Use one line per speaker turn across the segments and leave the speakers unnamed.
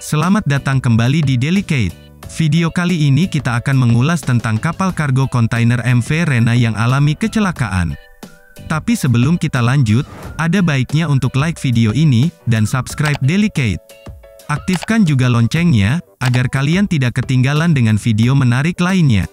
Selamat datang kembali di Delicate. Video kali ini kita akan mengulas tentang kapal kargo kontainer MV Rena yang alami kecelakaan. Tapi sebelum kita lanjut, ada baiknya untuk like video ini, dan subscribe Delicate. Aktifkan juga loncengnya, agar kalian tidak ketinggalan dengan video menarik lainnya.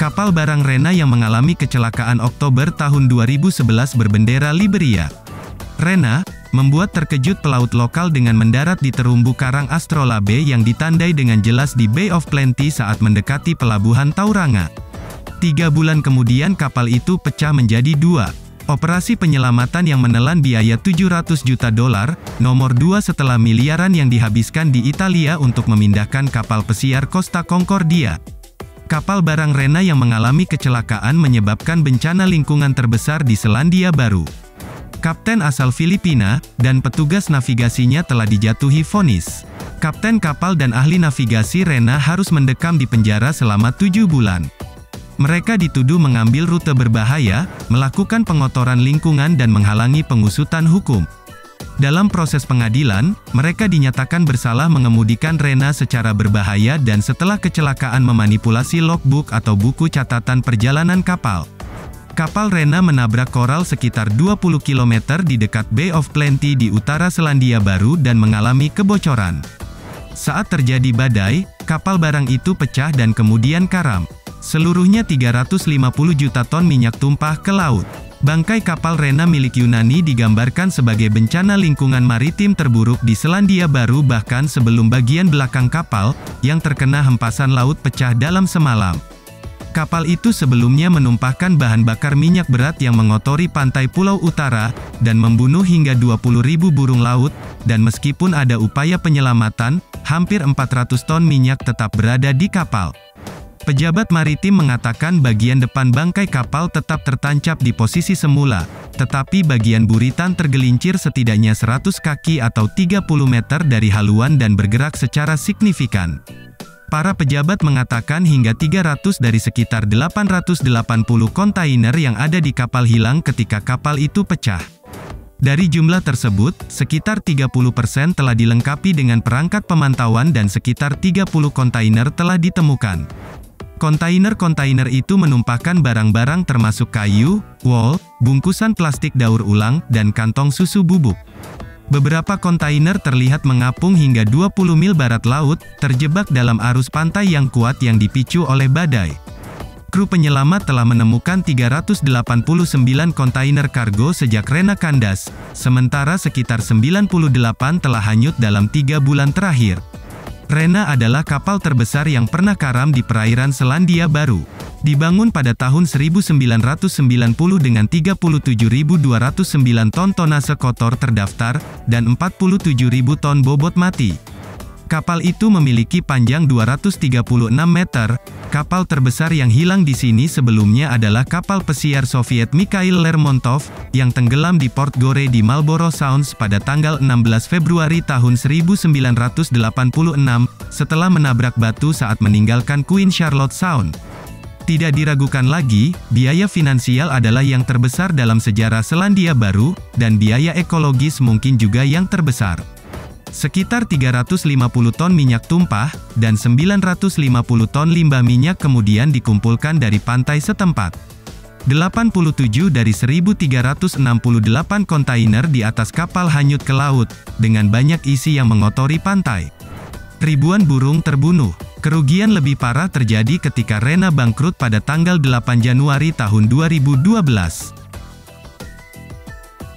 Kapal barang Rena yang mengalami kecelakaan Oktober tahun 2011 berbendera Liberia. Rena membuat terkejut pelaut lokal dengan mendarat di terumbu karang Astrolabe yang ditandai dengan jelas di Bay of Plenty saat mendekati pelabuhan Tauranga. 3 bulan kemudian kapal itu pecah menjadi 2. Operasi penyelamatan yang menelan biaya $700 juta, nomor 2 setelah miliaran yang dihabiskan di Italia untuk memindahkan kapal pesiar Costa Concordia. Kapal barang Rena yang mengalami kecelakaan menyebabkan bencana lingkungan terbesar di Selandia Baru. Kapten asal Filipina, dan petugas navigasinya telah dijatuhi vonis. Kapten kapal dan ahli navigasi Rena harus mendekam di penjara selama 7 bulan. Mereka dituduh mengambil rute berbahaya, melakukan pengotoran lingkungan dan menghalangi pengusutan hukum. Dalam proses pengadilan, mereka dinyatakan bersalah mengemudikan Rena secara berbahaya dan setelah kecelakaan memanipulasi logbook atau buku catatan perjalanan kapal. Kapal Rena menabrak koral sekitar 20 km di dekat Bay of Plenty di utara Selandia Baru dan mengalami kebocoran. Saat terjadi badai, kapal barang itu pecah dan kemudian karam. Seluruhnya 350 juta ton minyak tumpah ke laut. Bangkai kapal Rena milik Yunani digambarkan sebagai bencana lingkungan maritim terburuk di Selandia Baru bahkan sebelum bagian belakang kapal, yang terkena hempasan laut pecah dalam semalam. Kapal itu sebelumnya menumpahkan bahan bakar minyak berat yang mengotori pantai Pulau Utara, dan membunuh hingga 20.000 burung laut, dan meskipun ada upaya penyelamatan, hampir 400 ton minyak tetap berada di kapal. Pejabat maritim mengatakan bagian depan bangkai kapal tetap tertancap di posisi semula, tetapi bagian buritan tergelincir setidaknya 100 kaki atau 30 meter dari haluan dan bergerak secara signifikan. Para pejabat mengatakan hingga 300 dari sekitar 880 kontainer yang ada di kapal hilang ketika kapal itu pecah. Dari jumlah tersebut, sekitar 30% telah dilengkapi dengan perangkat pemantauan dan sekitar 30 kontainer telah ditemukan. Kontainer-kontainer itu menumpahkan barang-barang termasuk kayu, wol, bungkusan plastik daur ulang, dan kantong susu bubuk. Beberapa kontainer terlihat mengapung hingga 20 mil barat laut, terjebak dalam arus pantai yang kuat yang dipicu oleh badai. Kru penyelamat telah menemukan 389 kontainer kargo sejak Rena kandas, sementara sekitar 98 telah hanyut dalam 3 bulan terakhir. Rena adalah kapal terbesar yang pernah karam di perairan Selandia Baru. Dibangun pada tahun 1990 dengan 37.209 ton tonase kotor terdaftar, dan 47.000 ton bobot mati. Kapal itu memiliki panjang 236 meter. Kapal terbesar yang hilang di sini sebelumnya adalah kapal pesiar Soviet Mikhail Lermontov, yang tenggelam di Port Gore di Marlborough Sounds pada tanggal 16 Februari tahun 1986, setelah menabrak batu saat meninggalkan Queen Charlotte Sound. Tidak diragukan lagi, biaya finansial adalah yang terbesar dalam sejarah Selandia Baru, dan biaya ekologis mungkin juga yang terbesar. Sekitar 350 ton minyak tumpah, dan 950 ton limbah minyak kemudian dikumpulkan dari pantai setempat. 87 dari 1.368 kontainer di atas kapal hanyut ke laut, dengan banyak isi yang mengotori pantai. Ribuan burung terbunuh. Kerugian lebih parah terjadi ketika Rena bangkrut pada tanggal 8 Januari tahun 2012.